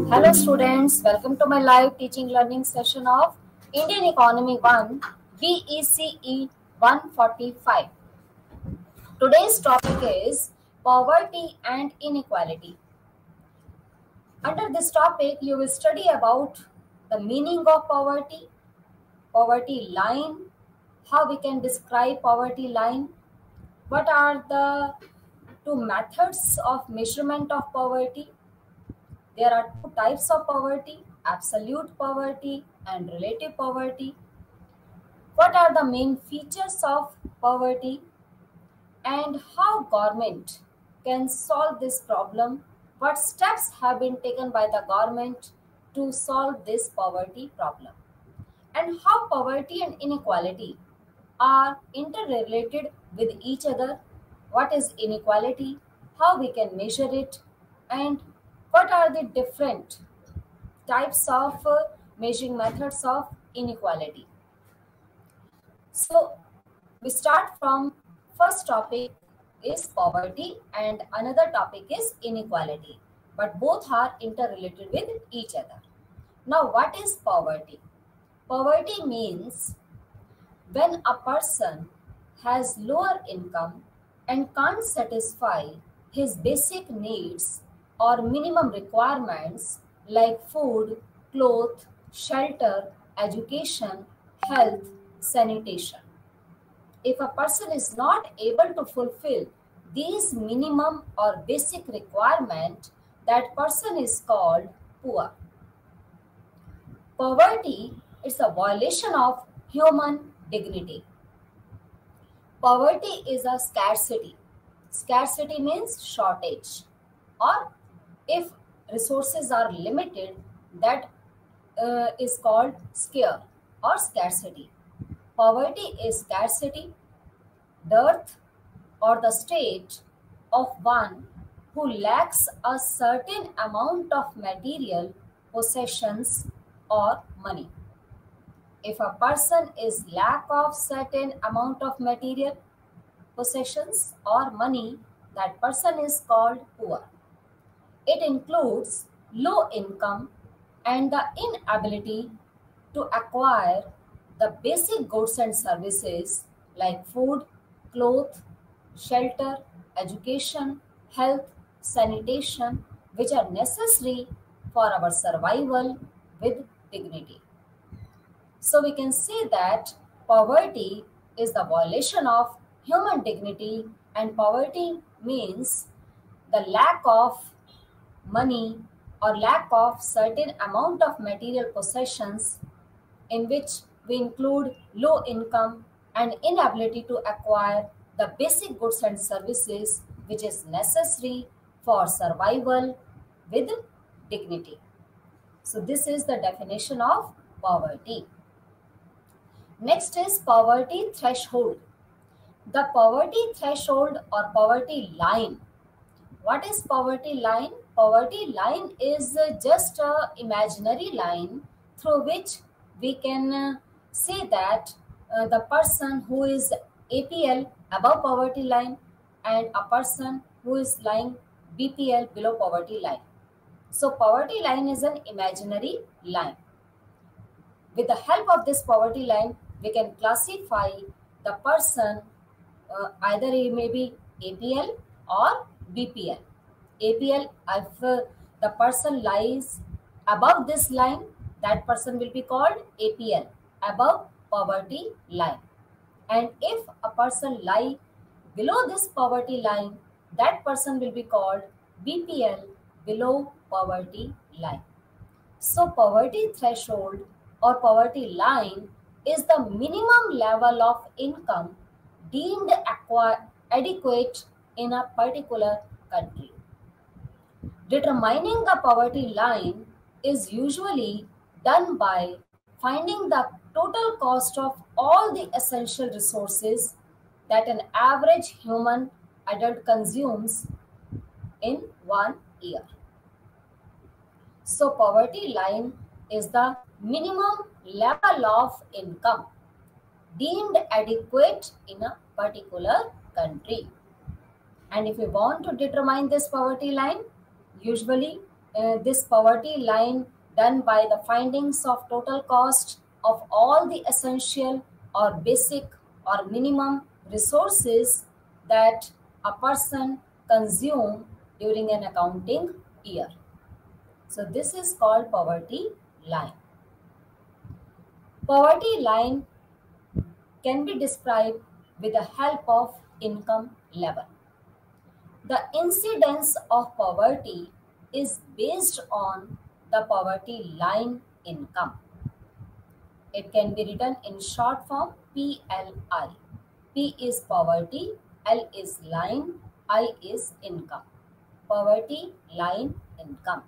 Hello students, welcome to my live teaching learning session of Indian Economy 1 BECE 145. Today's topic is poverty and inequality. Under this topic, you will study about the meaning of poverty, poverty line, how we can describe poverty line, what are the two methods of measurement of poverty. There are two types of poverty, absolute poverty and relative poverty. What are the main features of poverty and how government can solve this problem? What steps have been taken by the government to solve this poverty problem? And how poverty and inequality are interrelated with each other? What is inequality? How we can measure it? And what are the different types of measuring methods of inequality? So we start from first topic is poverty and another topic is inequality, but both are interrelated with each other. Now what is poverty? Poverty means when a person has lower income and can't satisfy his basic needs or minimum requirements like food, clothes, shelter, education, health, sanitation. If a person is not able to fulfill these minimum or basic requirement, that person is called poor. Poverty is a violation of human dignity. Poverty is a scarcity. Scarcity means shortage, or if resources are limited, that is called scare or scarcity. Poverty is scarcity, dearth, or the state of one who lacks a certain amount of material possessions or money. If a person is lack of certain amount of material possessions or money, that person is called poor. It includes low income and the inability to acquire the basic goods and services like food, clothes, shelter, education, health, sanitation, which are necessary for our survival with dignity. So we can say that poverty is the violation of human dignity, and poverty means the lack of money or lack of certain amount of material possessions, in which we include low income and inability to acquire the basic goods and services which is necessary for survival with dignity. So this is the definition of poverty. Next is poverty threshold. The poverty threshold or poverty line. What is poverty line? Poverty line is just an imaginary line through which we can say that the person who is APL above poverty line and a person who is lying BPL below poverty line. So poverty line is an imaginary line. With the help of this poverty line, we can classify the person, either he may be APL or BPL. APL, if the person lies above this line, that person will be called APL, above poverty line. And if a person lie below this poverty line, that person will be called BPL, below poverty line. So poverty threshold or poverty line is the minimum level of income deemed adequate in a particular country. Determining the poverty line is usually done by finding the total cost of all the essential resources that an average human adult consumes in 1 year. So poverty line is the minimum level of income deemed adequate in a particular country. And if we want to determine this poverty line, usually this poverty line done by the findings of total cost of all the essential or basic or minimum resources that a person consume during an accounting year. So this is called poverty line. Poverty line can be described with the help of income level. The incidence of poverty is based on the poverty line income. It can be written in short form PLI. P is poverty, L is line, I is income. Poverty line income.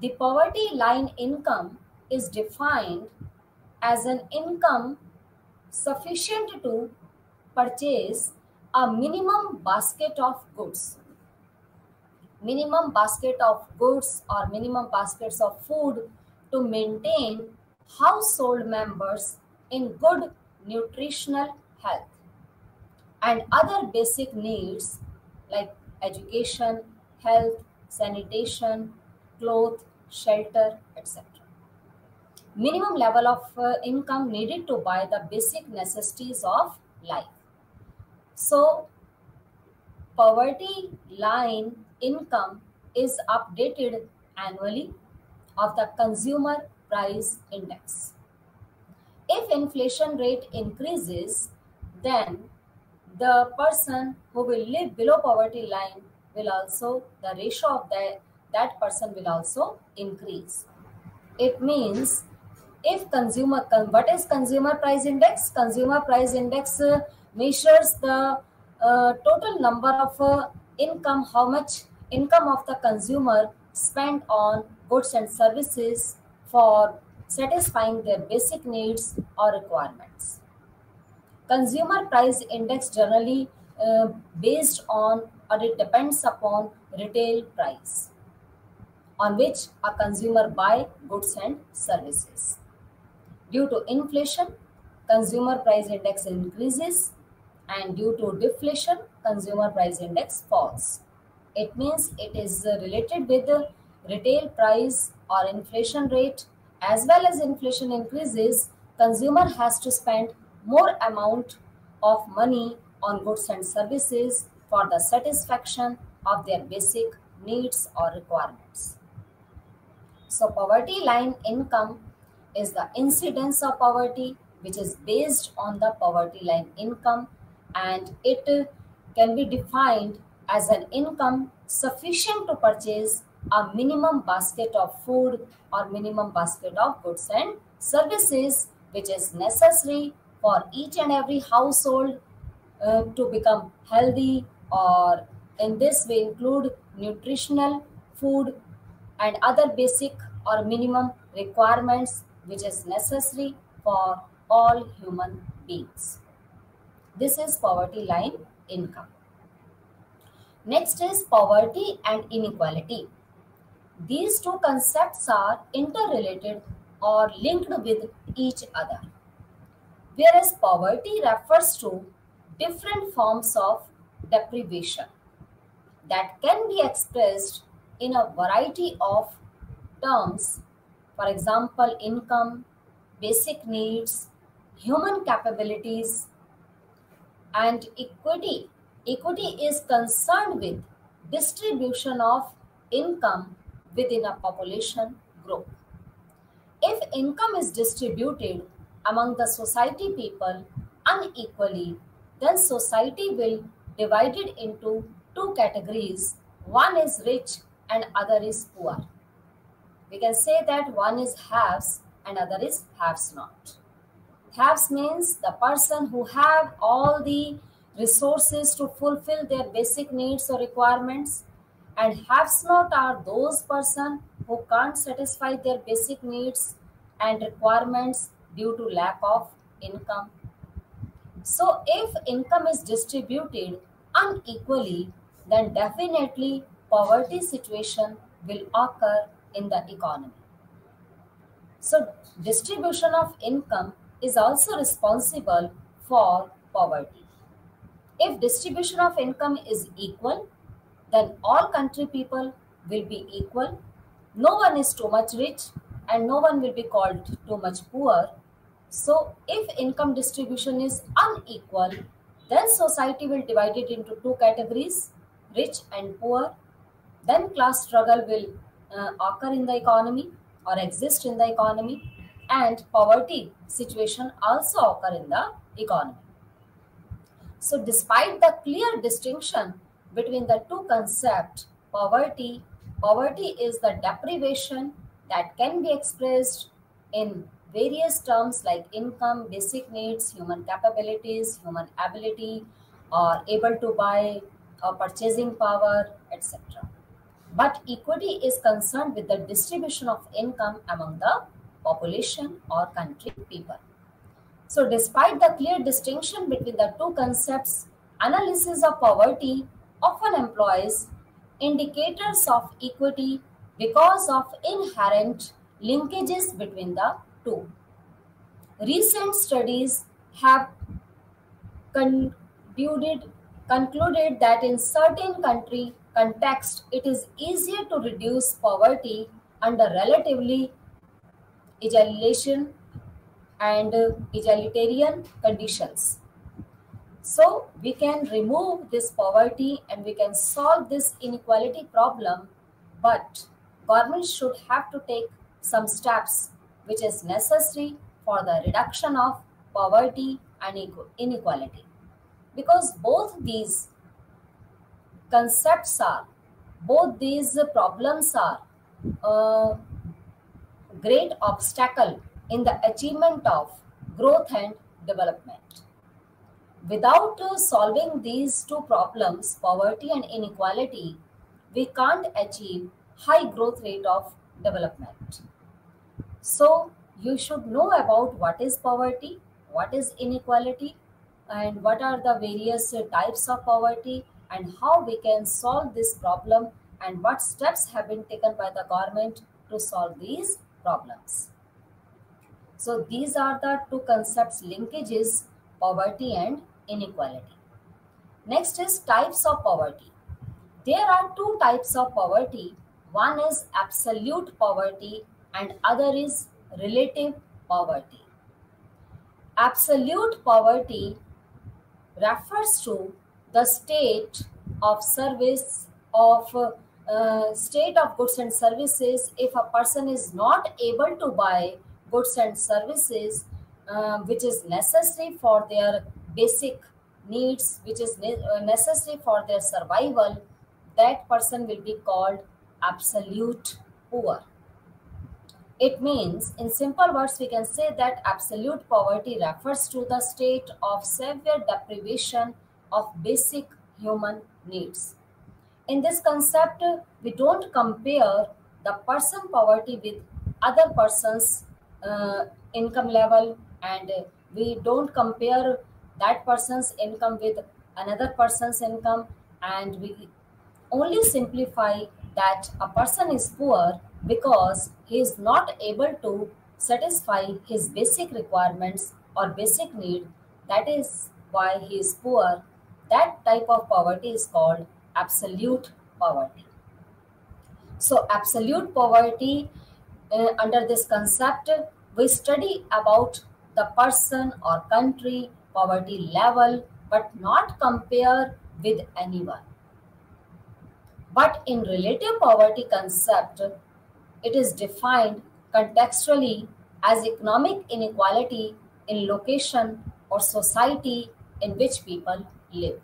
The poverty line income is defined as an income sufficient to purchase a minimum basket of goods. Minimum basket of goods or minimum baskets of food to maintain household members in good nutritional health and other basic needs like education, health, sanitation, clothes, shelter, etc. Minimum level of income needed to buy the basic necessities of life. So, poverty line income is updated annually of the consumer price index. If inflation rate increases, then the person who will live below poverty line will also, the ratio of that person will also increase. It means if what is consumer price index? Consumer price index measures the total number of income, how much income of the consumer spent on goods and services for satisfying their basic needs or requirements. Consumer price index generally based on or it depends upon retail price on which a consumer buy goods and services. Due to inflation, consumer price index increases, and due to deflation, consumer price index falls. It means it is related with the retail price or inflation rate. As well as inflation increases, consumer has to spend more amount of money on goods and services for the satisfaction of their basic needs or requirements. So poverty line income is the incidence of poverty which is based on the poverty line income, and it can be defined as an income sufficient to purchase a minimum basket of food or minimum basket of goods and services which is necessary for each and every household to become healthy, or in this we include nutritional food and other basic or minimum requirements which is necessary for all human beings. This is poverty line income. Next is poverty and inequality. These two concepts are interrelated or linked with each other. Whereas poverty refers to different forms of deprivation that can be expressed in a variety of terms, for example, income, basic needs, human capabilities, and equity. Equity is concerned with distribution of income within a population group. If income is distributed among the society people unequally, then society will divide it into two categories. One is rich and other is poor. We can say that one is haves and other is haves not. Haves means the person who have all the resources to fulfill their basic needs or requirements, and haves not are those person who can't satisfy their basic needs and requirements due to lack of income. So if income is distributed unequally, then definitely poverty situation will occur in the economy. So distribution of income is also responsible for poverty. If distribution of income is equal, then all country people will be equal, no one is too much rich and no one will be called too much poor. So if income distribution is unequal, then society will divide it into two categories, rich and poor. Then class struggle will occur in the economy or exist in the economy, and poverty situation also occur in the economy. So despite the clear distinction between the two concepts, poverty is the deprivation that can be expressed in various terms like income, basic needs, human capabilities, human ability, or able to buy, or purchasing power, etc. But equity is concerned with the distribution of income among the population or country people. So, despite the clear distinction between the two concepts, analysis of poverty often employs indicators of equity because of inherent linkages between the two. Recent studies have concluded, concluded that in certain country context, it is easier to reduce poverty under relatively egalitarian and egalitarian conditions. So we can remove this poverty and we can solve this inequality problem, but government should have to take some steps which is necessary for the reduction of poverty and inequality, because concepts are both these problems are uh, great obstacle in the achievement of growth and development. Without solving these two problems, poverty and inequality, we can't achieve high growth rate of development. So you should know about what is poverty, what is inequality, and what are the various types of poverty, and how we can solve this problem, and what steps have been taken by the government to solve these problems. So these are the two concepts linkages, poverty and inequality. Next is types of poverty. There are two types of poverty. One is absolute poverty and other is relative poverty. Absolute poverty refers to the state of goods and services if a person is not able to buy goods and services which is necessary for their basic needs, which is necessary for their survival. That person will be called absolute poor. It means, in simple words, we can say that absolute poverty refers to the state of severe deprivation of basic human needs. In this concept, we don't compare the person poverty with other person's income level, and we don't compare that person's income with another person's income, and we only simplify that a person is poor because he is not able to satisfy his basic requirements or basic need. That is why he is poor. That type of poverty is called absolute poverty. So absolute poverty, under this concept, we study about the person or country poverty level, but not compare with anyone. But in relative poverty concept, it is defined contextually as economic inequality in location or society in which people live.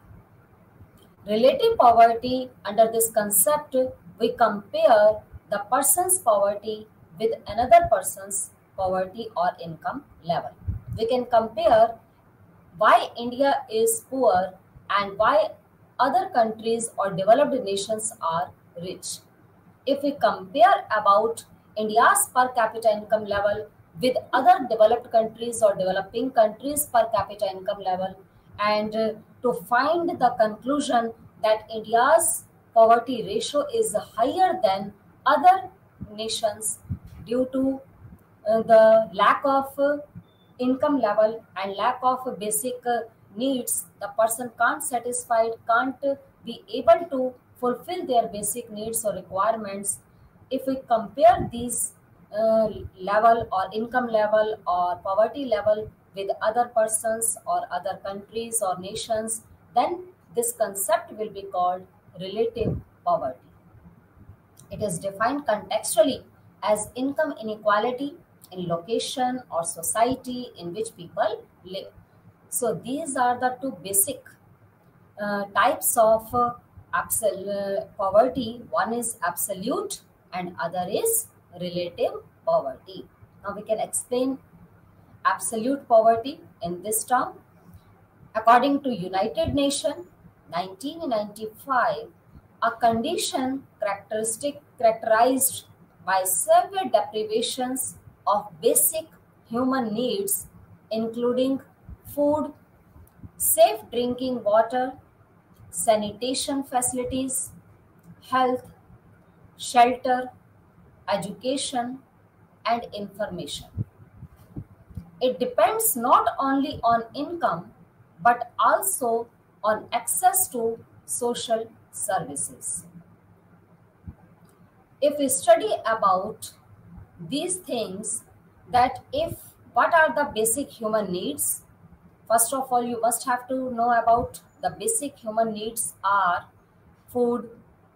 Relative poverty, under this concept, we compare the person's poverty with another person's poverty or income level. We can compare why India is poor and why other countries or developed nations are rich. If we compare about India's per capita income level with other developed countries or developing countries per capita income level, and to find the conclusion that India's poverty ratio is higher than other nations due to the lack of income level and lack of basic needs. The person can't satisfy, can't be able to fulfill their basic needs or requirements. if we compare these level or income level or poverty level with other persons or other countries or nations, then this concept will be called relative poverty. It is defined contextually as income inequality in location or society in which people live. So these are the two basic types of poverty. One is absolute and other is relative poverty. Now we can explain absolute poverty in this term. According to United Nations 1995, a condition characterized by severe deprivations of basic human needs, including food, safe drinking water, sanitation facilities, health, shelter, education, and information. It depends not only on income but also on access to social services. If we study about these things, that if what are the basic human needs, first of all you must have to know about the basic human needs are food,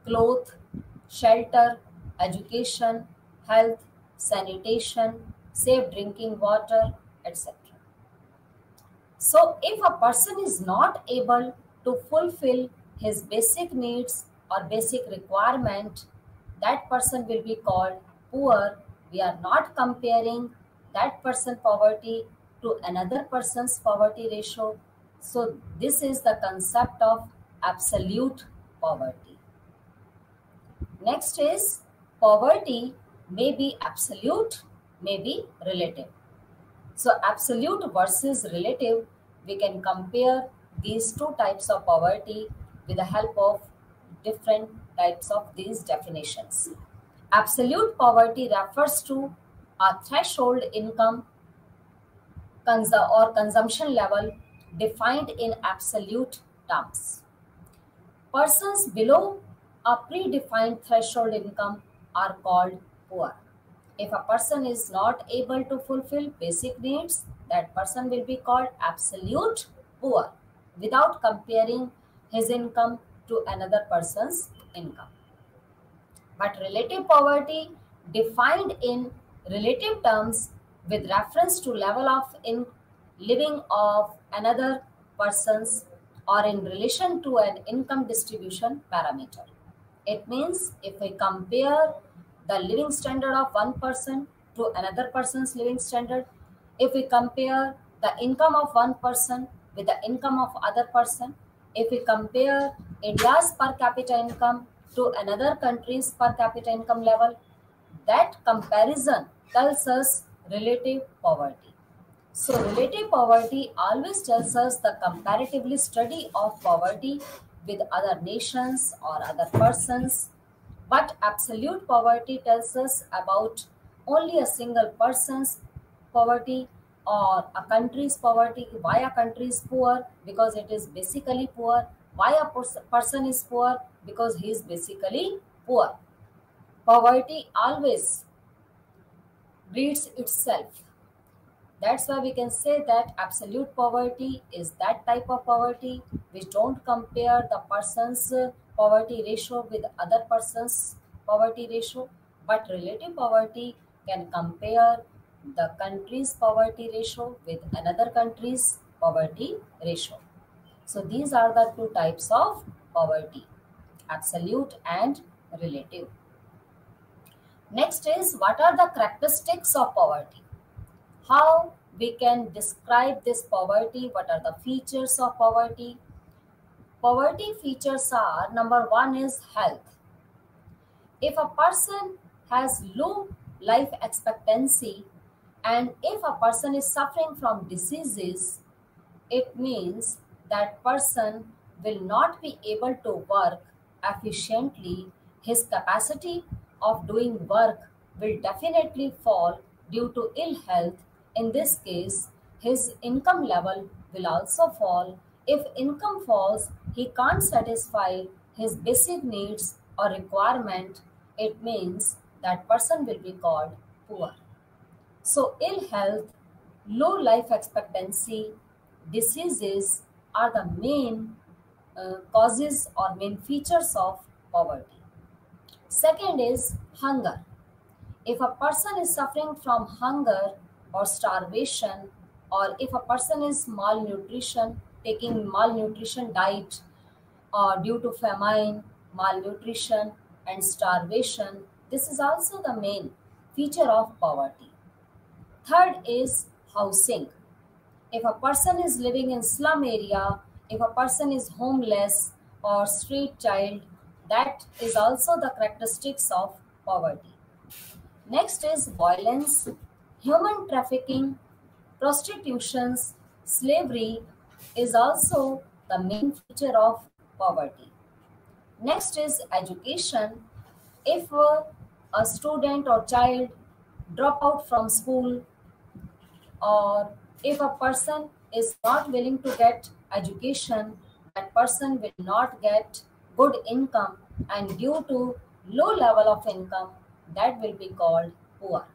cloth, shelter, education, health, sanitation, safe drinking water, etc. So, if a person is not able to fulfill his basic needs or basic requirement, that person will be called poor. We are not comparing that person poverty to another person's poverty ratio. So, this is the concept of absolute poverty. Next is poverty may be absolute, may be relative. So absolute versus relative, we can compare these two types of poverty with the help of different types of these definitions. Absolute poverty refers to a threshold income or consumption level defined in absolute terms. Persons below a predefined threshold income are called poor. If a person is not able to fulfill basic needs, that person will be called absolute poor without comparing his income to another person's income. But relative poverty, defined in relative terms with reference to level of living of another person's or in relation to an income distribution parameter. It means if we compare the living standard of one person to another person's living standard, if we compare the income of one person with the income of other person, if we compare India's per capita income to another country's per capita income level, that comparison tells us relative poverty. So relative poverty always tells us the comparatively study of poverty with other nations or other persons, but absolute poverty tells us about only a single person's poverty or a country's poverty. Why a country is poor? Because it is basically poor. Why a person is poor? Because he is basically poor. Poverty always breeds itself. That's why we can say that absolute poverty is that type of poverty which don't compare the person's poverty ratio with other person's poverty ratio, but relative poverty can compare the country's poverty ratio with another country's poverty ratio. So these are the two types of poverty, absolute and relative. Next is, what are the characteristics of poverty? How we can describe this poverty? What are the features of poverty? Poverty features are, number one is health. If a person has low life expectancy and if a person is suffering from diseases, it means that person will not be able to work efficiently. His capacity of doing work will definitely fall due to ill health. In this case, his income level will also fall. If income falls, he can't satisfy his basic needs or requirement. It means that person will be called poor. So, ill health, low life expectancy, diseases are the main causes or main features of poverty. Second is hunger. If a person is suffering from hunger or starvation, or if a person is malnutrition, taking malnutrition diet, or due to famine, malnutrition, and starvation, this is also the main feature of poverty. Third is housing. If a person is living in slum area, if a person is homeless or street child, that is also the characteristics of poverty. Next is violence, human trafficking, prostitutions, slavery is also the main feature of poverty. Next is education. If a student or child drop out from school, or if a person is not willing to get education, that person will not get good income, and due to low level of income, that will be called poor.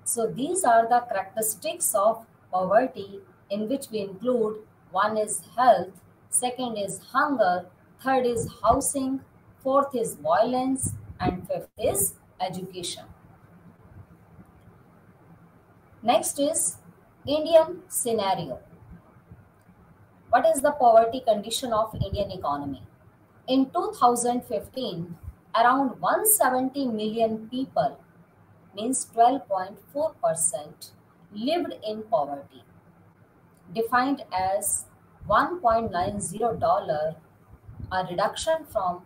So these are the characteristics of poverty, in which we include: one is health, second is hunger, third is housing, fourth is violence, and fifth is education. Next is Indian scenario. What is the poverty condition of Indian economy? In 2015, around 170 million people, means 12.4%, lived in poverty, defined as $1.90, a reduction from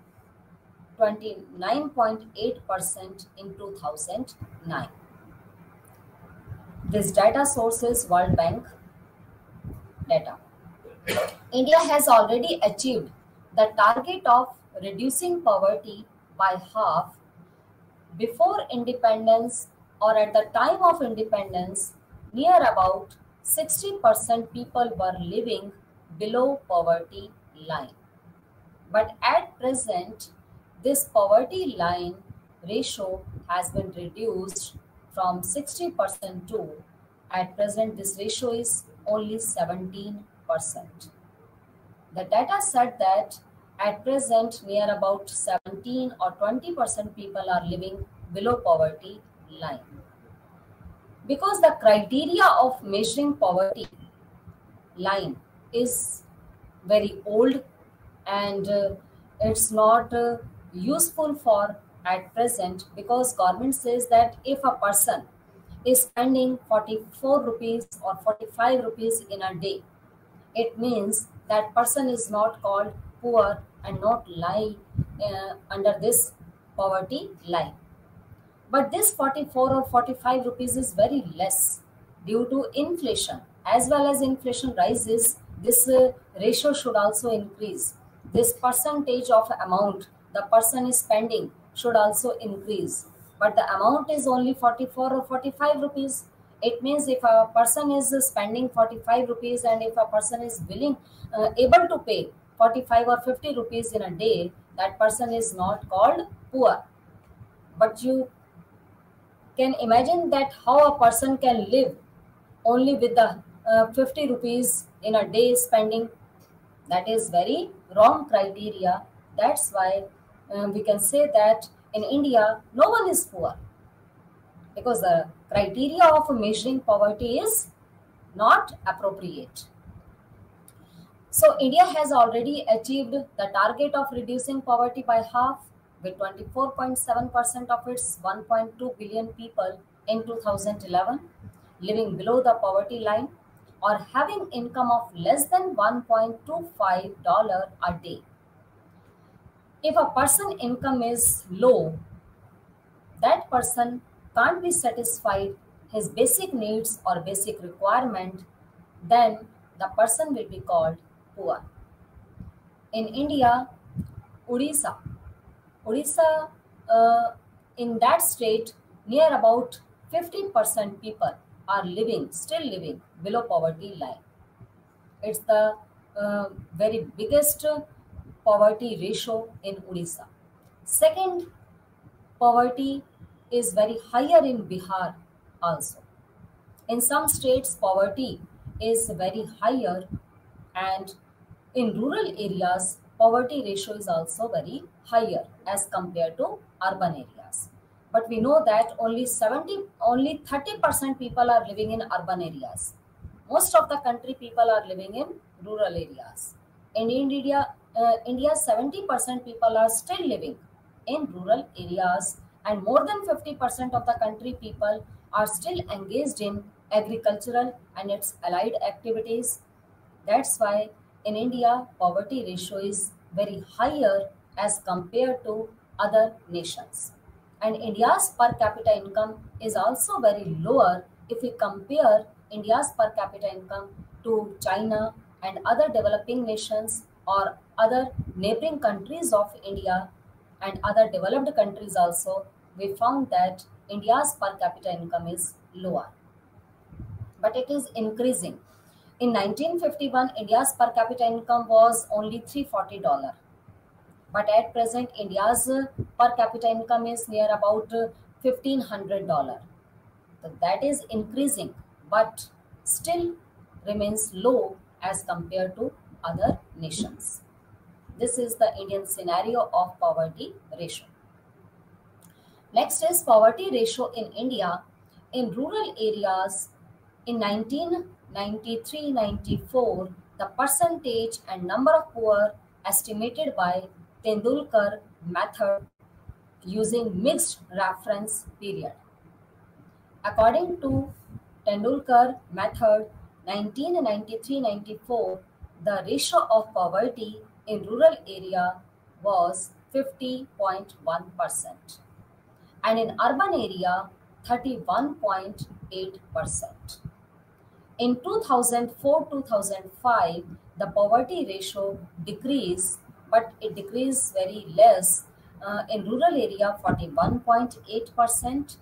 29.8% in 2009. This data source is World Bank data. India has already achieved the target of reducing poverty by half. Before independence, or at the time of independence, near about 60% people were living below poverty line. But at present, this poverty line ratio has been reduced from 60% to, at present, this ratio is only 17%. The data said that at present, near about 17 or 20% people are living below poverty line. Because the criteria of measuring poverty line is very old, and it's not useful for at present, because government says that if a person is spending 44 rupees or 45 rupees in a day, it means that person is not called poor and not lie under this poverty line. But this 44 or 45 rupees is very less due to inflation. As well as inflation rises, this ratio should also increase. This percentage of amount the person is spending should also increase. But the amount is only 44 or 45 rupees. It means if a person is spending 45 rupees, and if a person is willing, able to pay 45 or 50 rupees in a day, that person is not called poor. But you can imagine that how a person can live only with the 50 rupees in a day spending. That is very wrong criteria. That's why we can say that in India, no one is poor, because the criteria of measuring poverty is not appropriate. So India has already achieved the target of reducing poverty by half, with 24.7% of its 1.2 billion people in 2011 living below the poverty line, or having income of less than $1.25 a day. If a person income is low, that person can't be satisfied his basic needs or basic requirement, then the person will be called poor. In India, Odisha, in that state, near about 50% people are still living below poverty line. It's the very biggest poverty ratio in Odisha. Second poverty is very higher in Bihar also. In some states, poverty is very higher, and in rural areas, poverty ratio is also very higher as compared to urban areas. But we know that only 30% people are living in urban areas. Most of the country people are living in rural areas. In India, 70% people are still living in rural areas, and more than 50% of the country people are still engaged in agricultural and its allied activities. That's why in India, poverty ratio is very higher as compared to other nations. And India's per capita income is also very lower if we compare India's per capita income to China and other developing nations or other neighboring countries of India and other developed countries also. We found that India's per capita income is lower, but it is increasing. In 1951, India's per capita income was only $340, but at present, India's per capita income is near about $1,500. So that is increasing, but still remains low as compared to other nations. This is the Indian scenario of poverty ratio. Next is poverty ratio in India. In rural areas, in 1993-94, the percentage and number of poor estimated by Tendulkar method using mixed reference period. According to Tendulkar method 1993-94, the ratio of poverty in rural area was 50.1% and in urban area 31.8%. In 2004-2005, the poverty ratio decreased, but it decreased very less. In rural area, 41.8%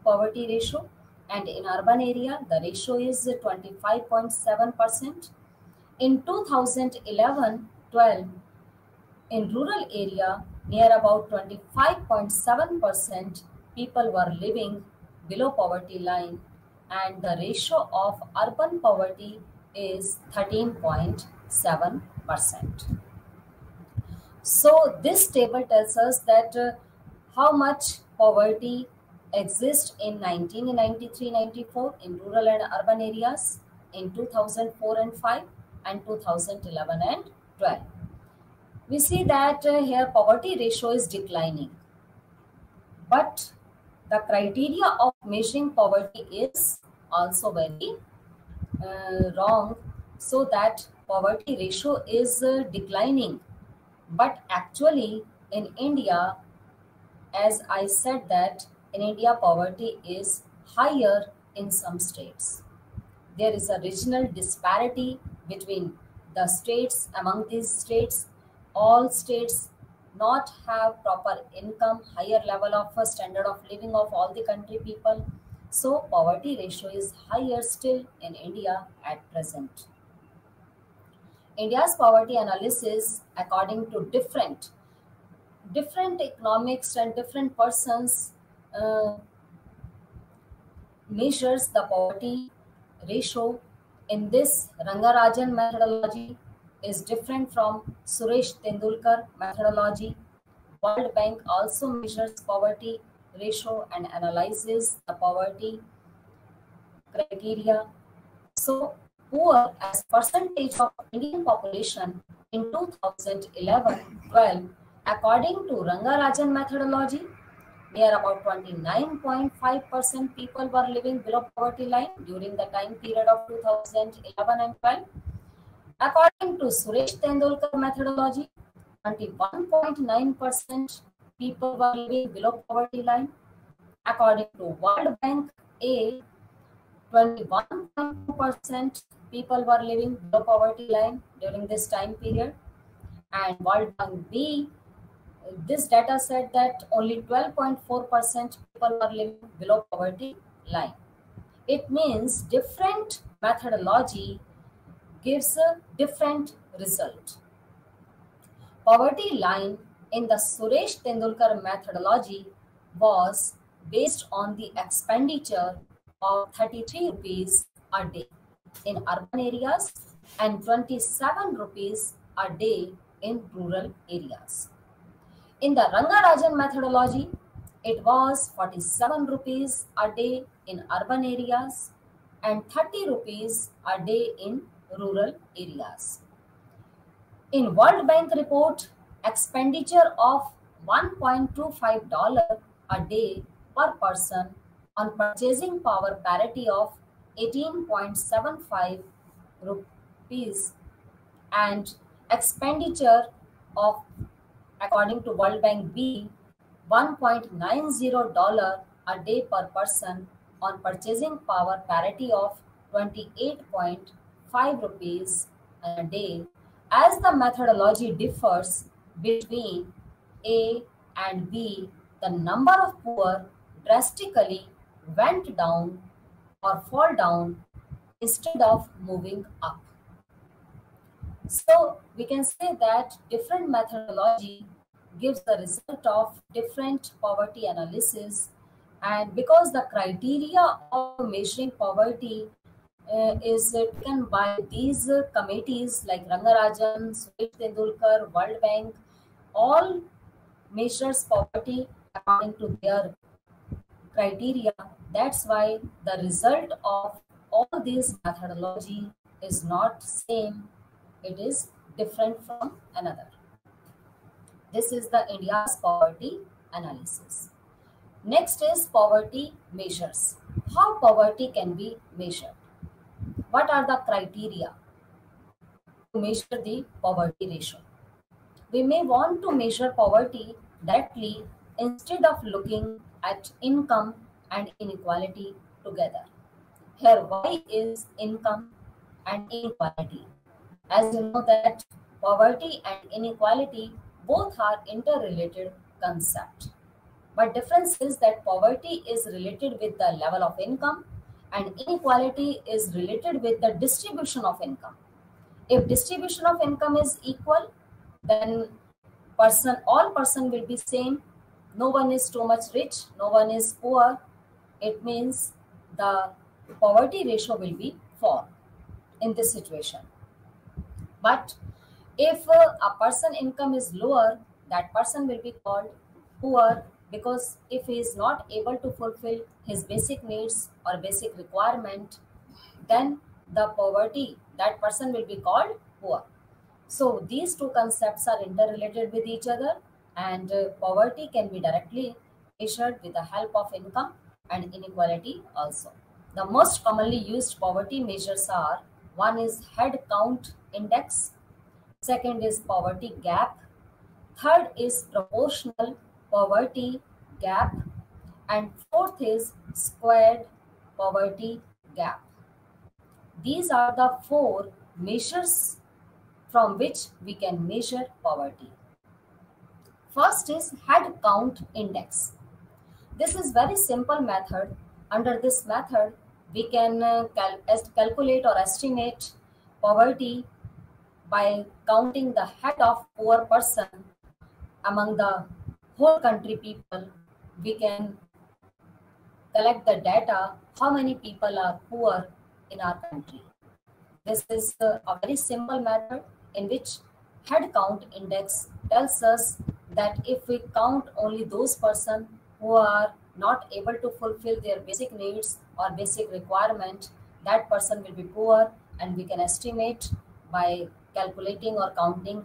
poverty ratio, and in urban area, the ratio is 25.7%. In 2011-12, in rural area, near about 25.7% people were living below poverty line, and the ratio of urban poverty is 13.7%. So this table tells us that how much poverty exists in 1993-94 in rural and urban areas, in 2004 and 5, and 2011 and 12. We see that here poverty ratio is declining, but the criteria of measuring poverty is also very wrong, so that poverty ratio is declining. But actually in India, as I said that in India poverty is higher in some states. There is a regional disparity between the states. Among these states, all states not have proper income, higher level of standard of living of all the country people. So poverty ratio is higher still in India at present. India's poverty analysis, according to different economics and different persons, measures the poverty ratio. In this, Rangarajan methodology is different from Suresh Tendulkar methodology. World Bank also measures poverty ratio and analyzes the poverty criteria. So, poor as percentage of Indian population in 2011-12, according to Rangarajan methodology, near about 29.5% people were living below poverty line during the time period of 2011 and 12. According to Suresh Tendulkar methodology, 21.9% people were living below poverty line. According to World Bank A, 21.2% people were living below poverty line during this time period. And World Bank B, this data said that only 12.4% people were living below poverty line. It means different methodology gives a different result. Poverty line in the Suresh Tendulkar methodology was based on the expenditure of 33 rupees a day in urban areas and 27 rupees a day in rural areas. In the Rangarajan methodology, it was 47 rupees a day in urban areas and 30 rupees a day in rural areas. In World Bank report, expenditure of $1.25 a day per person on purchasing power parity of 18.75 rupees and expenditure of, according to World Bank B, $1.90 a day per person on purchasing power parity of 28.5 rupees a day. As the methodology differs between A and B, the number of poor drastically went down or fall down instead of moving up. So we can say that different methodology gives the result of different poverty analysis, and because the criteria of measuring poverty is taken by these committees like Rangarajan, Suresh Tendulkar, World Bank, all measures poverty according to their criteria. That's why the result of all these methodology is not same, it is different from another. This is the India's poverty analysis. Next is poverty measures. How poverty can be measured? What are the criteria to measure the poverty ratio? We may want to measure poverty directly instead of looking at income and inequality together. Here, why is income and inequality? As you know that poverty and inequality both are interrelated concept. But difference is that poverty is related with the level of income and inequality is related with the distribution of income. If distribution of income is equal, then all person will be same. No one is too much rich, no one is poor. It means the poverty ratio will be 4 in this situation. But if a person income is lower, that person will be called poor, because if he is not able to fulfill his basic needs or basic requirement, then that person will be called poor. So these two concepts are interrelated with each other, and poverty can be directly measured with the help of income and inequality also. The most commonly used poverty measures are: one is head count index, second is poverty gap, third is proportional poverty gap, and fourth is squared poverty gap. These are the 4 measures from which we can measure poverty. First is head count index. This is very simple method. Under this method, we can calculate or estimate poverty by counting the head of poor person among the whole country people. We can collect the data how many people are poor in our country. This is a very simple method in which head count index tells us that if we count only those persons who are not able to fulfill their basic needs or basic requirement, that person will be poor, and we can estimate by calculating or counting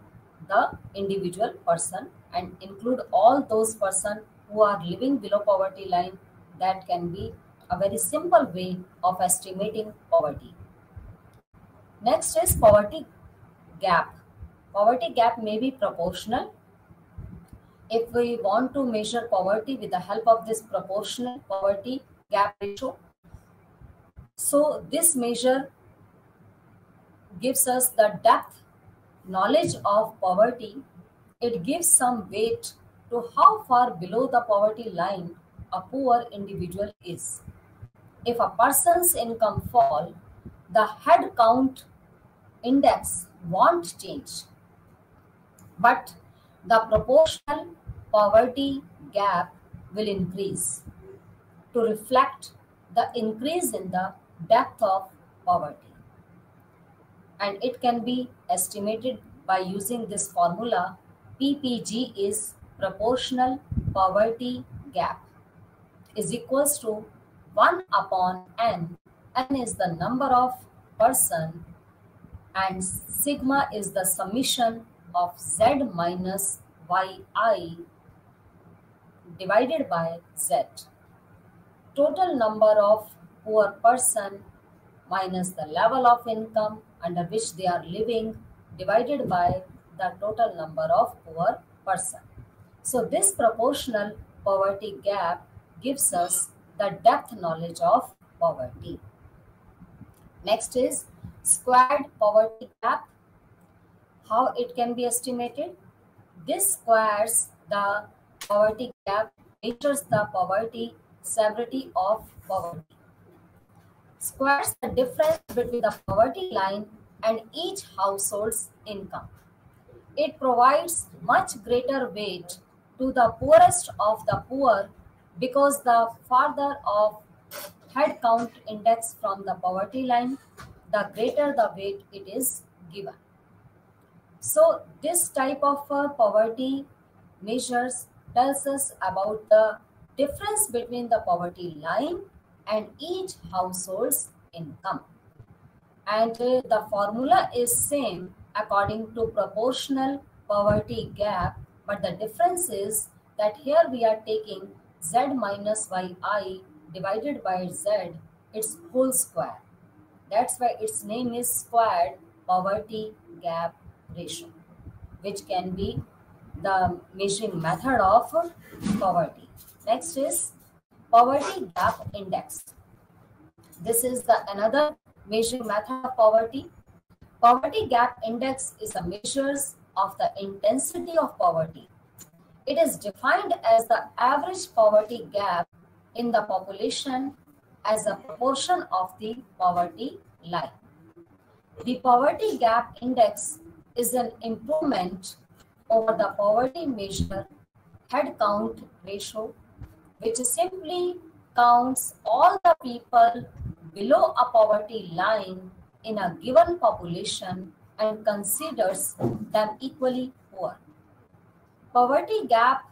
the individual person and include all those persons who are living below poverty line. That can be a very simple way of estimating poverty. Next is poverty gap. Poverty gap may be proportional. If we want to measure poverty with the help of this proportional poverty gap ratio, so this measure gives us the depth knowledge of poverty. It gives some weight to how far below the poverty line a poor individual is. If a person's income fall, the head count index won't change, but the proportional poverty gap will increase. to reflect the increase in the depth of poverty. And it can be estimated by using this formula. PPG is proportional poverty gap is equals to 1 upon n. N is the number of person and sigma is the summation of z minus yi divided by z. Total number of poor person minus the level of income under which they are living divided by the total number of poor person. So this proportional poverty gap gives us the depth knowledge of poverty. Next is squared poverty gap. How it can be estimated? This squares the poverty gap, measures the poverty severity of poverty. Squares the difference between the poverty line and each household's income. It provides much greater weight to the poorest of the poor because the farther of head count index from the poverty line, the greater the weight it is given. So this type of poverty measures tells us about the difference between the poverty line and each household's income. And the formula is same according to proportional poverty gap, but the difference is that here we are taking z minus yi divided by z, its whole square. That's why its name is squared poverty gap ratio, which can be the measuring method of poverty. Next is poverty gap index. This is the another measuring method of poverty. Poverty gap index is a measure of the intensity of poverty. It is defined as the average poverty gap in the population as a proportion of the poverty line. The poverty gap index is an improvement over the poverty measure head count ratio, which simply counts all the people below a poverty line in a given population and considers them equally poor. Poverty gap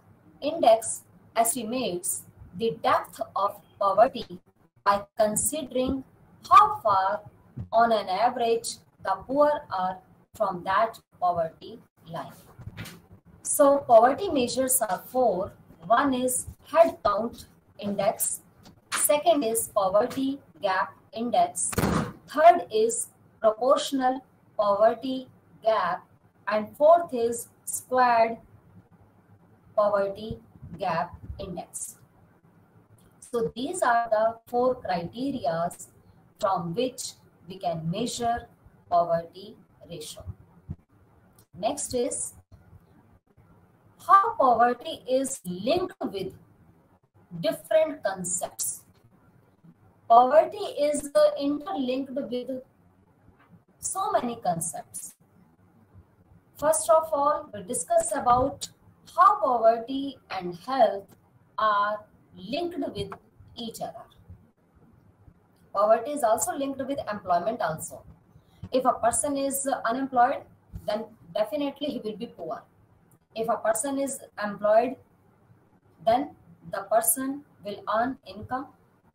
index estimates the depth of poverty by considering how far on an average the poor are from that poverty line. So poverty measures are four. One is head count index. Second is poverty gap index. Third is proportional poverty gap. And fourth is squared poverty gap index. So these are the four criteria from which we can measure poverty ratio. Next is how poverty is linked with different concepts. Poverty is interlinked with so many concepts. First of all, we discuss about how poverty and health are linked with each other. Poverty is also linked with employment also. If a person is unemployed, then definitely he will be poor. If a person is employed, then the person will earn income,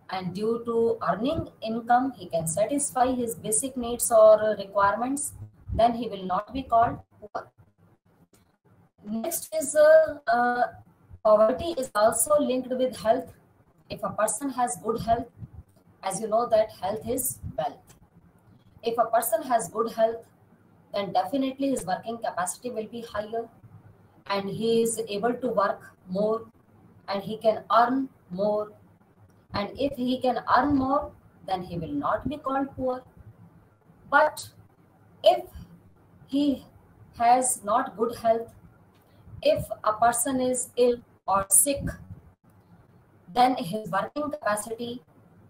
and due to earning income, he can satisfy his basic needs or requirements, then he will not be called poor. Next is poverty is also linked with health. If a person has good health, as you know that health is wealth. If a person has good health, then definitely his working capacity will be higher and he is able to work more and he can earn more. And if he can earn more, then he will not be called poor. But if he has not good health, if a person is ill or sick, then his working capacity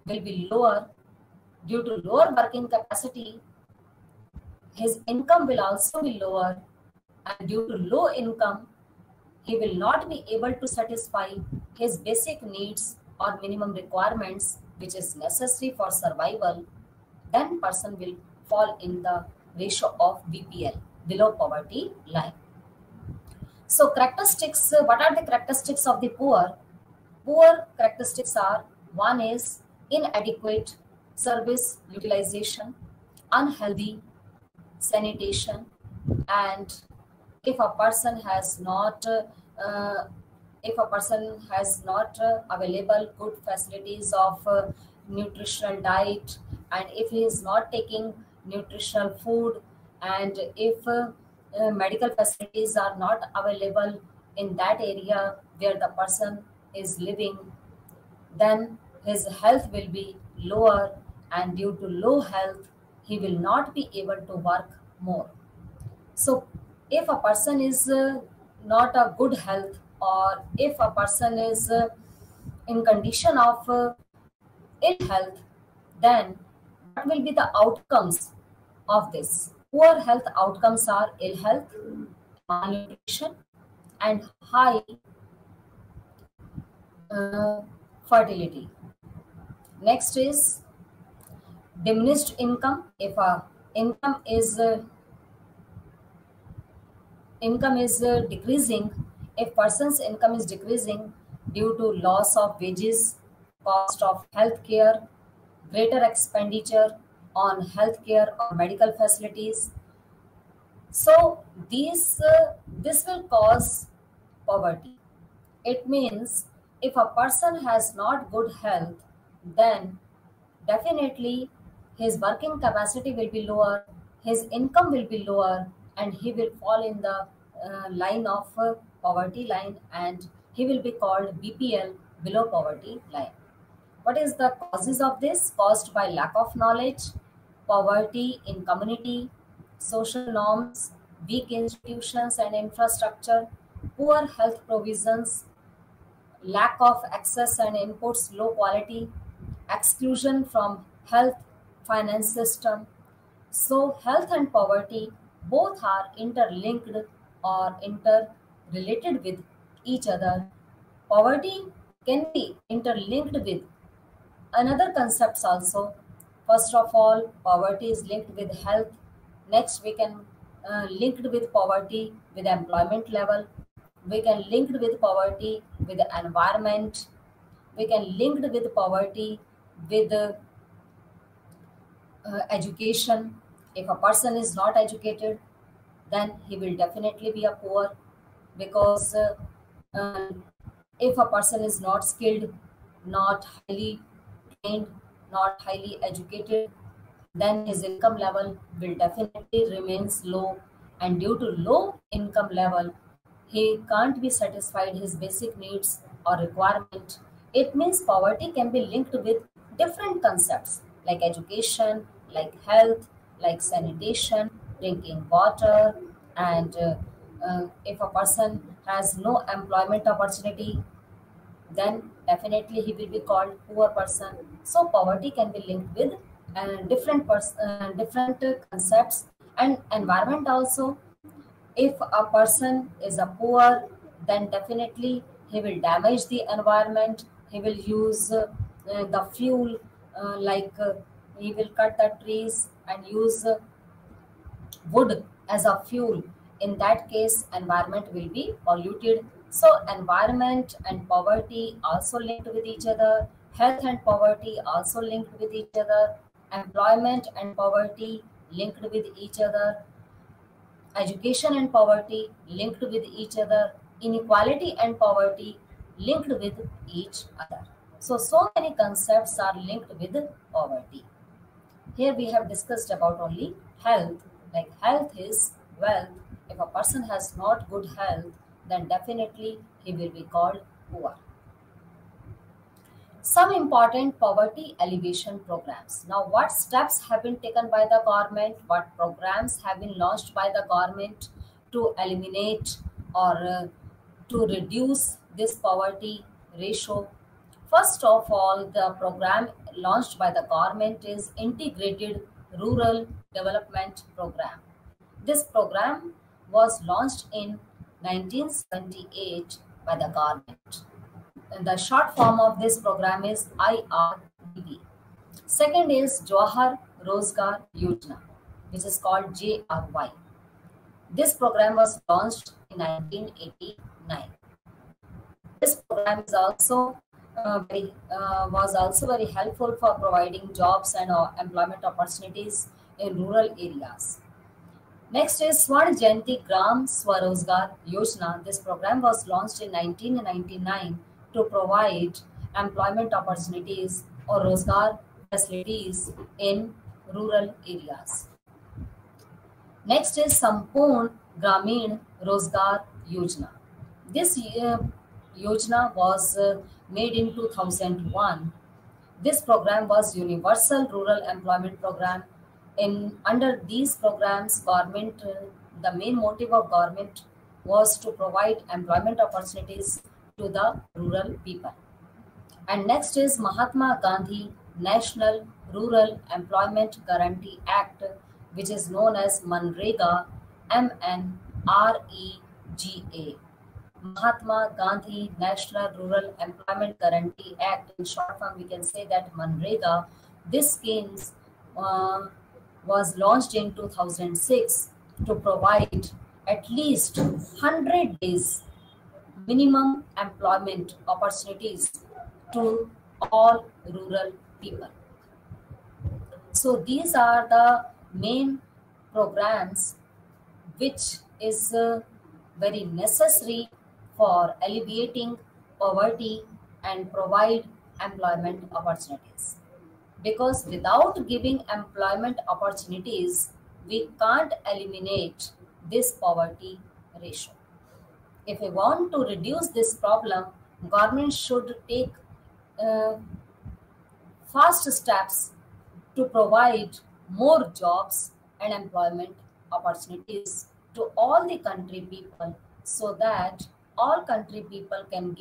will be lower. Due to lower working capacity, his income will also be lower, and due to low income, he will not be able to satisfy his basic needs or minimum requirements which is necessary for survival, then person will fall in the ratio of BPL, below poverty line. So characteristics, what are the characteristics of the poor? Poor characteristics are: one is inadequate service utilization, unhealthy sanitation, and if a person has not available good facilities of nutritional diet, and if he is not taking nutritional food, and if medical facilities are not available in that area where the person is living, then his health will be lower, and due to low health he will not be able to work more. So if a person is not a good health, or if a person is in condition of ill health, then what will be the outcomes of this? Poor health outcomes are ill health, malnutrition, and high fertility. Next is diminished income. If a income is decreasing, if person's income is decreasing due to loss of wages, cost of healthcare, greater expenditure on healthcare or medical facilities, so this will cause poverty. It means if a person has not good health, then definitely his working capacity will be lower, his income will be lower, and he will fall in the line of poverty line, and he will be called BPL, below poverty line. What is the causes of this? Caused by lack of knowledge, poverty in community, social norms, weak institutions and infrastructure, poor health provisions, lack of access and inputs, low quality, exclusion from health finance system. So health and poverty both are interlinked or interrelated with each other. Poverty can be interlinked with another concepts also. First of all, poverty is linked with health. Next, we can linked with poverty with employment level. We can linked with poverty with the environment. We can linked with poverty with education. If a person is not educated, then he will definitely be a poor, because uh, if a person is not skilled, not highly trained, not highly educated, then his income level will definitely remains low, and due to low income level he can't be satisfied his basic needs or requirement. It means poverty can be linked with different concepts like education, like health, like sanitation, drinking water, and if a person has no employment opportunity, then definitely he will be called poor person. So poverty can be linked with different concepts and environment also. If a person is a poor, then definitely he will damage the environment. He will use the fuel, he will cut the trees and use wood as a fuel. In that case, environment will be polluted. So environment and poverty also linked with each other. Health and poverty also linked with each other. Employment and poverty linked with each other. Education and poverty linked with each other. Inequality and poverty linked with each other. So many concepts are linked with poverty. Here we have discussed about only health. Like health is wealth. If a person has not good health, then definitely he will be called poor. Some important poverty alleviation programs. Now, what steps have been taken by the government? What programs have been launched by the government to eliminate or to reduce this poverty ratio? First of all, the program launched by the government is Integrated Rural Development Program. This program was launched in 1978 by the government. The short form of this program is IRDB. Second is Jawahar Rozgar Yojana, which is called JRY. This program was launched in 1989. This program is also was also very helpful for providing jobs and employment opportunities in rural areas. Next is Swर्ण Jayanti Gram Swarozgar Yojana. This program was launched in 1999 to provide employment opportunities or rozgar facilities in rural areas. Next is Sampurn Gramin Rozgar Yojana. This Yojana was made in 2001. This program was Universal Rural Employment Program. Under these programs, the main motive of government was to provide employment opportunities to the rural people. And next is Mahatma Gandhi National Rural Employment Guarantee Act, which is known as MNREGA, MNREGA. Mahatma Gandhi National Rural Employment Guarantee Act. In short form, we can say that MNREGA. This scheme was launched in 2006 to provide at least 100 days minimum employment opportunities to all rural people. So these are the main programs which is very necessary for alleviating poverty and provide employment opportunities. Because without giving employment opportunities, we can't eliminate this poverty ratio. If we want to reduce this problem, government should take fast steps to provide more jobs and employment opportunities to all the country people, so that all country people can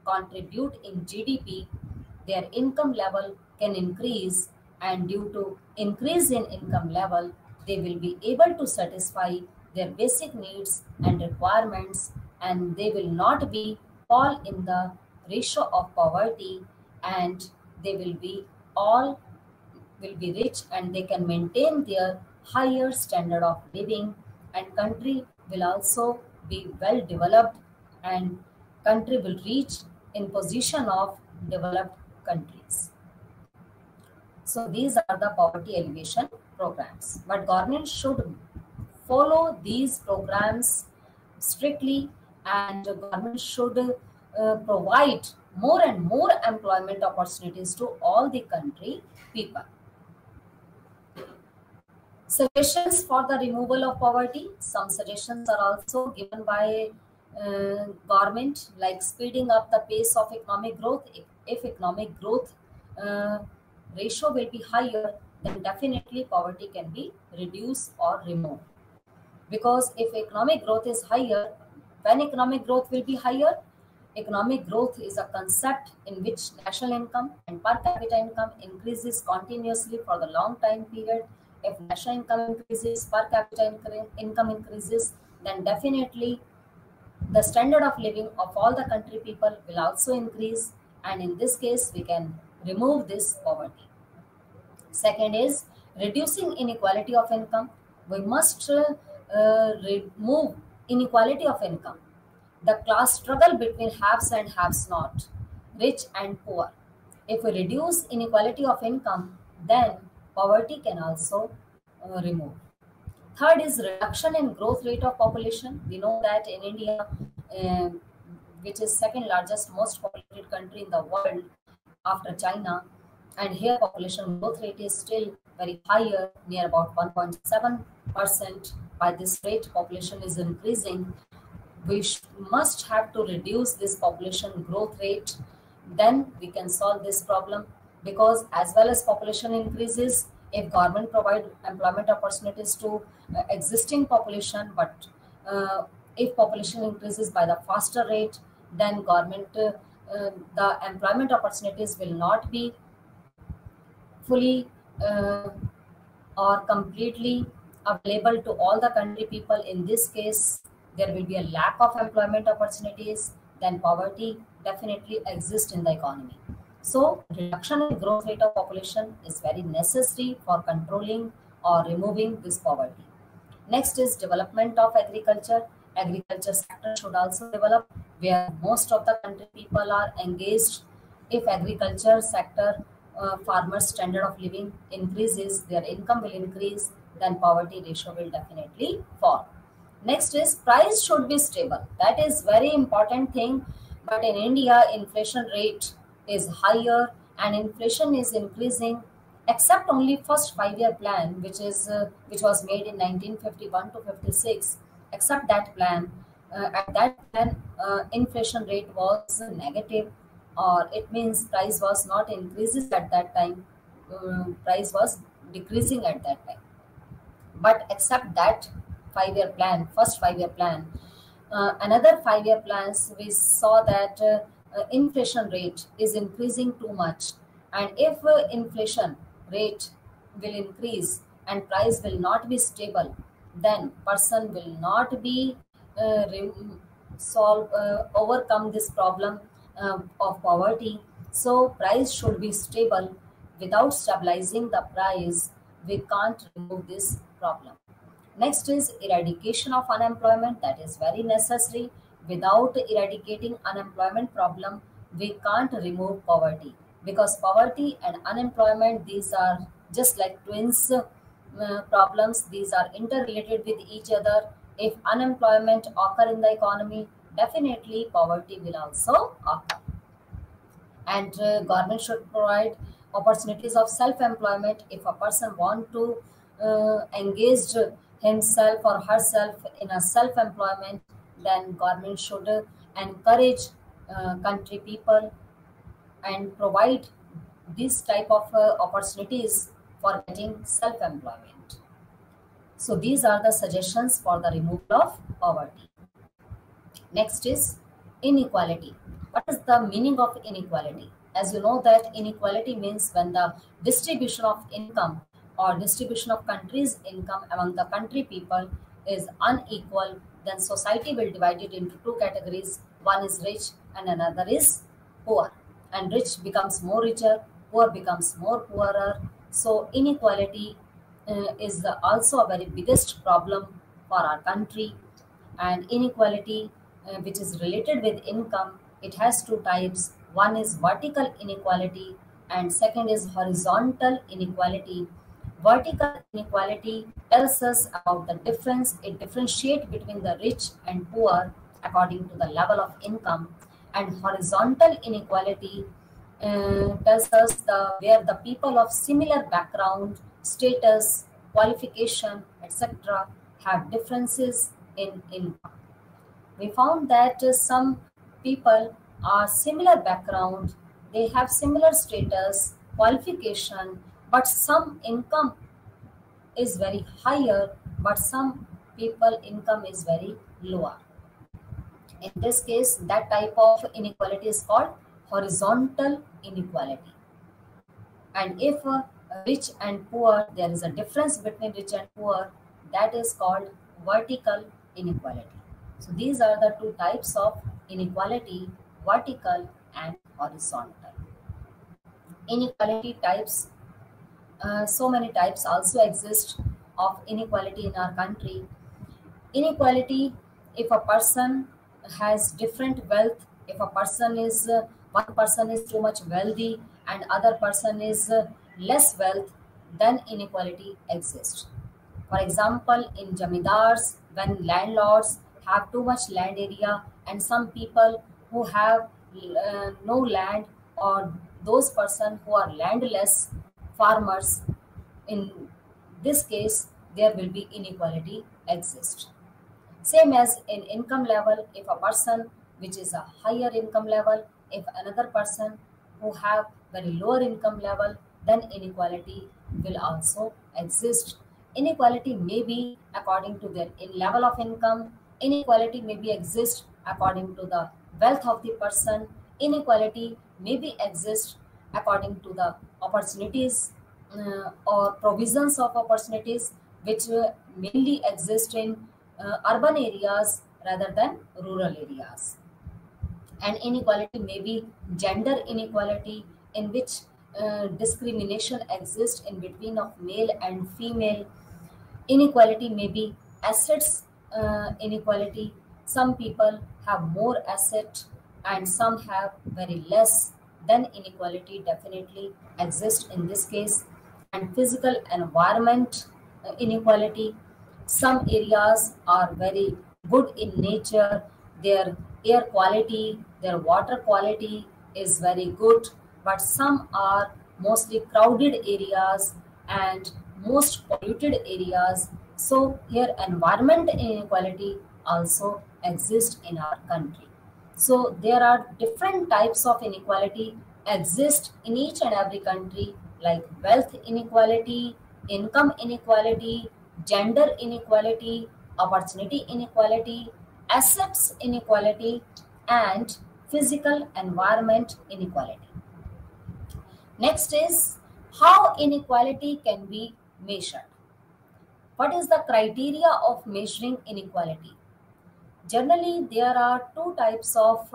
contribute in GDP, their income level can increase, and due to increase in income level, they will be able to satisfy their basic needs and requirements, and they will not be fall in the ratio of poverty, and they will be all will be rich, and they can maintain their higher standard of living, and country will also be well developed, and country will reach in position of developed countries. So these are the poverty alleviation programs, but government should follow these programs strictly, and government should provide more and more employment opportunities to all the country people. Suggestions for the removal of poverty. Some suggestions are also given by government, like speeding up the pace of economic growth. If economic growth ratio will be higher, then definitely poverty can be reduced or removed. Because if economic growth is higher, when economic growth will be higher? Economic growth is a concept in which national income and per capita income increases continuously for the long time period. If national income increases, per capita income increases, then definitely the standard of living of all the country people will also increase, and in this case we can remove this poverty. Second is reducing inequality of income. We must remove inequality of income, the class struggle between haves and haves not, rich and poor. If we reduce inequality of income, then poverty can also remove. Third is reduction in growth rate of population. We know that in India, which is second largest most populated country in the world after China, and here population growth rate is still very higher, near about 1.7%. By this rate, population is increasing. We must have to reduce this population growth rate, then we can solve this problem. Because as well as population increases, if government provide employment opportunities to existing population, but if population increases by the faster rate, then government the employment opportunities will not be fully or completely available to all the country people. In this case, there will be a lack of employment opportunities, then poverty definitely exist in the economy. So reduction in growth rate of population is very necessary for controlling or removing this poverty. Next is development of agriculture. Agriculture sector should also develop where most of the country people are engaged. If agriculture sector farmers standard of living increases, their income will increase, then poverty ratio will definitely fall. Next is price should be stable. That is very important thing. But in India, inflation rate is higher and inflation is increasing, except only first 5 year plan, which was made in 1951 to 56. Except that plan, at that plan, inflation rate was negative, or it means price was not increases at that time. Price was decreasing at that time. But except that 5 year plan, first 5 year plan, another 5 year plans, we saw that inflation rate is increasing too much. And if inflation rate will increase and price will not be stable, then person will not be overcome this problem of poverty. So price should be stable. Without stabilizing the price, we can't remove this problem. Next is eradication of unemployment. That is very necessary. Without eradicating unemployment problem, we can't remove poverty, because poverty and unemployment, these are just like twins problems. These are interrelated with each other. If unemployment occur in the economy, definitely poverty will also occur. And government should provide opportunities of self-employment. If a person want to engage himself or herself in a self-employment, then government should encourage country people and provide this type of opportunities for getting self-employment. So these are the suggestions for the removal of poverty. Next is inequality. What is the meaning of inequality? As you know that inequality means when the distribution of income or distribution of country's income among the country people is unequal, then society will divide it into two categories. One is rich and another is poor. And rich becomes more richer, poor becomes more poorer. So inequality is also a very biggest problem for our country. And inequality which is related with income, it has two types. One is vertical inequality and second is horizontal inequality. Vertical inequality tells us about the difference, it differentiates between the rich and poor according to the level of income. And horizontal inequality tells us where the people of similar background, status, qualification, etc. have differences in income. We found that some people are similar background, they have similar status, qualification, but some income is very higher, but some people income is very lower. In this case, that type of inequality is called horizontal inequality. And if rich and poor, there is a difference between rich and poor, that is called vertical inequality. So these are the two types of inequality, vertical and horizontal. Inequality types, so many types also exist of inequality in our country. Inequality, if a person has different wealth, if a person is, one person is too much wealthy and other person is less wealth, then inequality exists. For example, in jamidars, when landlords have too much land area and some people who have no land, or those person who are landless farmers, in this case there will be inequality exist. Same as in income level, if a person which is a higher income level, if another person who have very lower income level, then inequality will also exist. Inequality may be according to their level of income. Inequality may be exist according to the wealth of the person. Inequality may be exist according to the opportunities or provisions of opportunities which mainly exist in urban areas rather than rural areas. And inequality may be gender inequality, in which discrimination exists in between of male and female. Inequality may be assets inequality. Some people have more asset and some have very less. Then inequality definitely exists in this case. And physical environment inequality. Some areas are very good in nature. Their air quality, their water quality is very good, but some are mostly crowded areas and most polluted areas. So here environment inequality also exists in our country. So there are different types of inequality exist in each and every country, like wealth inequality, income inequality, gender inequality, opportunity inequality, assets inequality, and physical environment inequality. Next is how inequality can be measured. What is the criteria of measuring inequality? Generally, there are two types of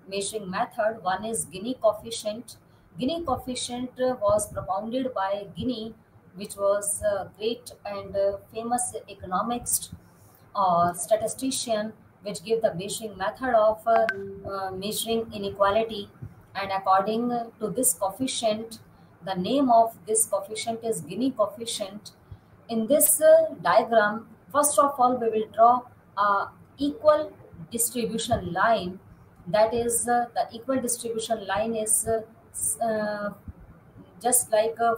measuring method. One is Gini coefficient. Gini coefficient was propounded by Gini, which was a great and famous economist or statistician, which gave the measuring method of measuring inequality. And according to this coefficient, the name of this coefficient is Gini coefficient. In this diagram, first of all, we will draw a equal distribution line. That is, the equal distribution line is just like a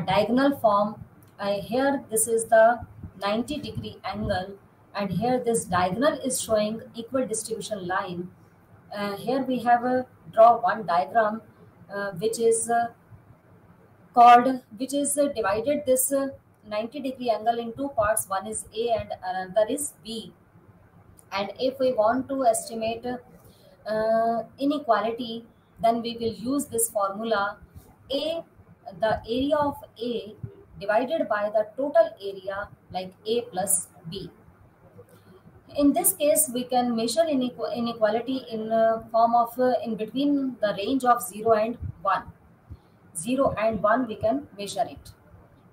diagonal form. Here, this is the 90-degree angle, and here this diagonal is showing equal distribution line. Here we have draw one diagram which is divided this 90-degree angle in two parts. One is A and another is B. And if we want to estimate inequality, then we will use this formula: A, the area of A divided by the total area, like A plus B. In this case, we can measure inequality in form of in between the range of 0 and 1. 0 and 1 we can measure it.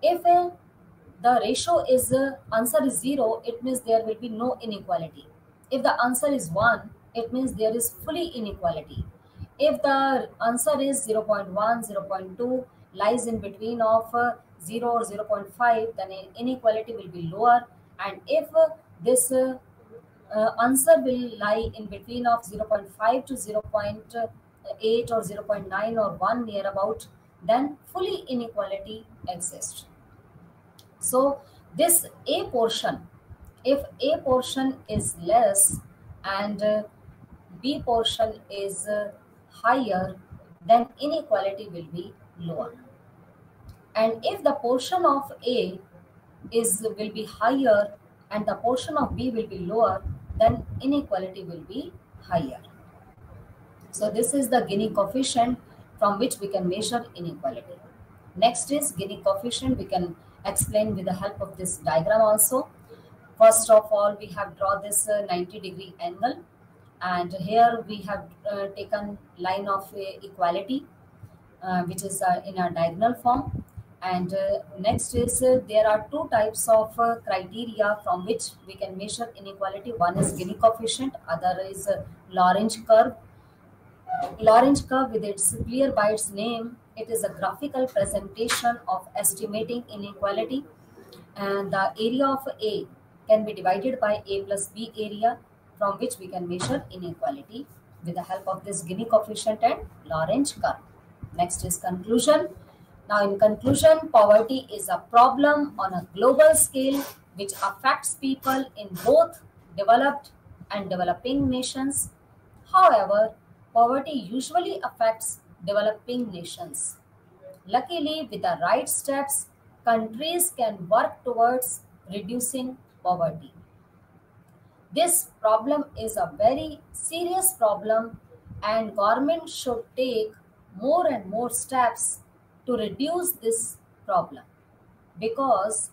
If the ratio is answer is 0, it means there will be no inequality. If the answer is 1, it means there is fully inequality. If the answer is 0 0.1, 0 0.2, lies in between of 0 or 0 0.5, then inequality will be lower. And if this answer will lie in between of 0 0.5 to 0 0.8 or 0 0.9 or 1 near about, then fully inequality exists. So this A portion, if A portion is less and B portion is higher, then inequality will be lower. And if the portion of A will be higher and the portion of B will be lower, then inequality will be higher. So this is the Gini coefficient from which we can measure inequality. Next is Gini coefficient. We can explain with the help of this diagram also. First of all, we have drawn this 90-degree angle, and here we have taken line of equality, which is in a diagonal form. And next is there are two types of criteria from which we can measure inequality. One is Gini coefficient, other is Lorentz curve. Lorentz curve, with its clear by its name, it is a graphical presentation of estimating inequality, and the area of A can be divided by A plus B area, from which we can measure inequality with the help of this Gini coefficient and Lorentz curve. Next is conclusion. Now in conclusion, poverty is a problem on a global scale which affects people in both developed and developing nations. However, poverty usually affects developing nations. Luckily, with the right steps, countries can work towards reducing poverty. This problem is a very serious problem, and government should take more and more steps to reduce this problem, because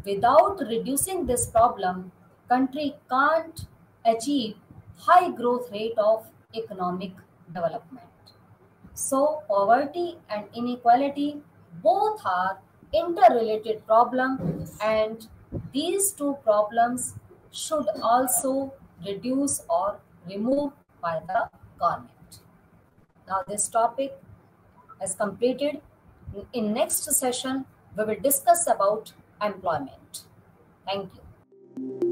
without reducing this problem, country can't achieve high growth rate of economic development. So poverty and inequality both are interrelated problem, and these two problems should also reduce or remove by the government. Now this topic is completed. In next session, we will discuss about employment. Thank you.